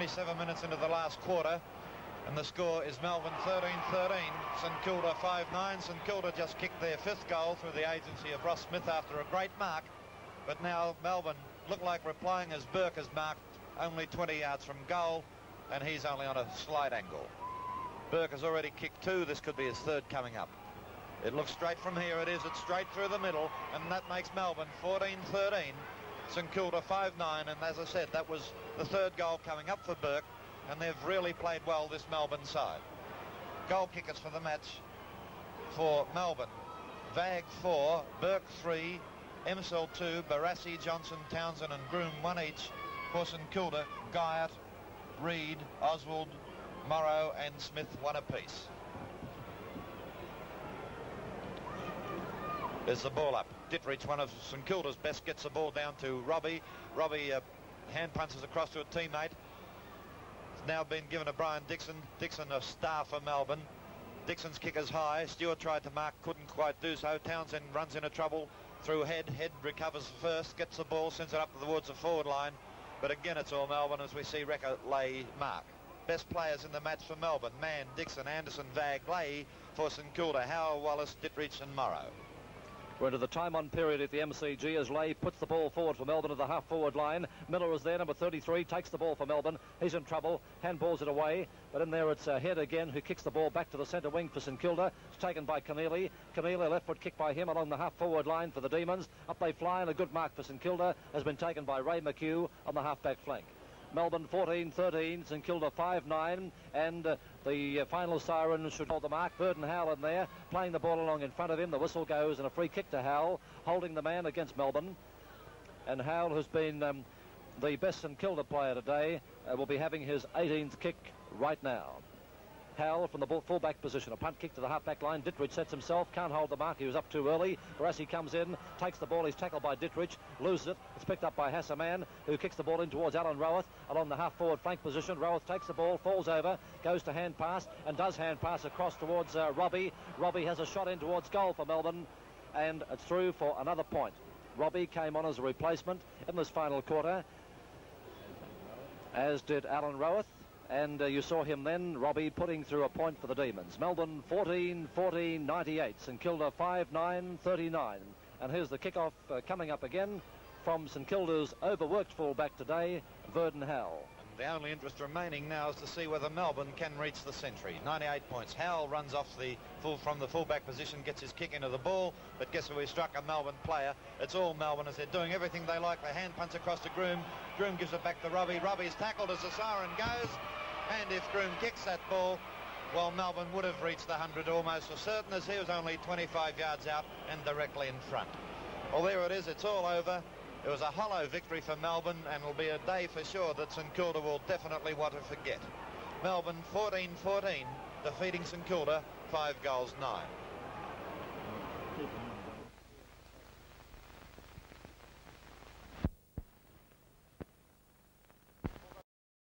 27 minutes into the last quarter, and the score is Melbourne 13-13, St Kilda 5-9. St Kilda just kicked their 5th goal through the agency of Ross Smith after a great mark, but now Melbourne look like replying as Burke has marked only 20 yards from goal, and he's only on a slight angle. Burke has already kicked 2. This could be his 3rd coming up. It looks straight from here. It is. It's straight through the middle, and that makes Melbourne 14-13. St Kilda 5-9, and as I said, that was the 3rd goal coming up for Burke, and they've really played well, this Melbourne side. Goal kickers for the match for Melbourne: Vag 4, Burke 3, Emsell 2, Barassi, Johnson, Townsend and Groom 1 each. For St Kilda, Guyatt, Reid, Oswald, Morrow and Smith 1 apiece. There's the ball up. Dittrich, one of St Kilda's best, gets the ball down to Robbie. Robbie hand punches across to a teammate. It's now been given to Brian Dixon. Dixon, a star for Melbourne. Dixon's kick is high. Stewart tried to mark, couldn't quite do so. Townsend runs into trouble through Head. Head recovers first, gets the ball, sends it up towards the forward line. But again, it's all Melbourne as we see Recker lay mark. Best players in the match for Melbourne: Mann, Dixon, Anderson, Vag, Leahy. For St Kilda, Howell, Wallace, Dittrich and Morrow. We're into the time-on period at the MCG as Leigh puts the ball forward for Melbourne at the half-forward line. Miller is there, number 33, takes the ball for Melbourne. He's in trouble, handballs it away, but in there it's Head again, who kicks the ball back to the centre wing for St Kilda. It's taken by Keneally. Keneally, left foot kick by him along the half-forward line for the Demons. Up they fly, and a good mark for St Kilda has been taken by Ray McHugh on the half-back flank. Melbourne 14-13, St Kilda 5-9, and the final siren should hold the mark. Verdon Howell in there, playing the ball along in front of him. The whistle goes and a free kick to Howell, holding the man against Melbourne. And Howell, who's been the best St Kilda player today, will be having his 18th kick right now. Howell from the full-back position, a punt kick to the half-back line. Dittrich sets himself, can't hold the mark, he was up too early. Barassi comes in, takes the ball, he's tackled by Dittrich, loses it. It's picked up by Hassaman, who kicks the ball in towards Alan Roweth along the half-forward flank position. Roweth takes the ball, falls over, goes to hand pass, and does hand pass across towards Robbie. Robbie has a shot in towards goal for Melbourne, and it's through for another point. Robbie came on as a replacement in this final quarter, as did Alan Roweth. And you saw him then, Robbie, putting through a point for the Demons. Melbourne 14-14-98, St Kilda 5-9-39. And here's the kickoff coming up again from St Kilda's overworked fullback today, Verdon Howell. The only interest remaining now is to see whether Melbourne can reach the century. 98 points. Howell runs off from the fullback position, gets his kick into the ball, but guess who he struck? A Melbourne player. It's all Melbourne as they're doing everything they like. The hand punch across to Groom. Groom gives it back to Robbie. Robbie's tackled as the siren goes, and if Groom kicks that ball, well, Melbourne would have reached the 100 almost for certain, as he was only 25 yards out and directly in front. Well, there it is. It's all over. It was a hollow victory for Melbourne, and it'll be a day for sure that St Kilda will definitely want to forget. Melbourne 14-14, defeating St Kilda 5-9.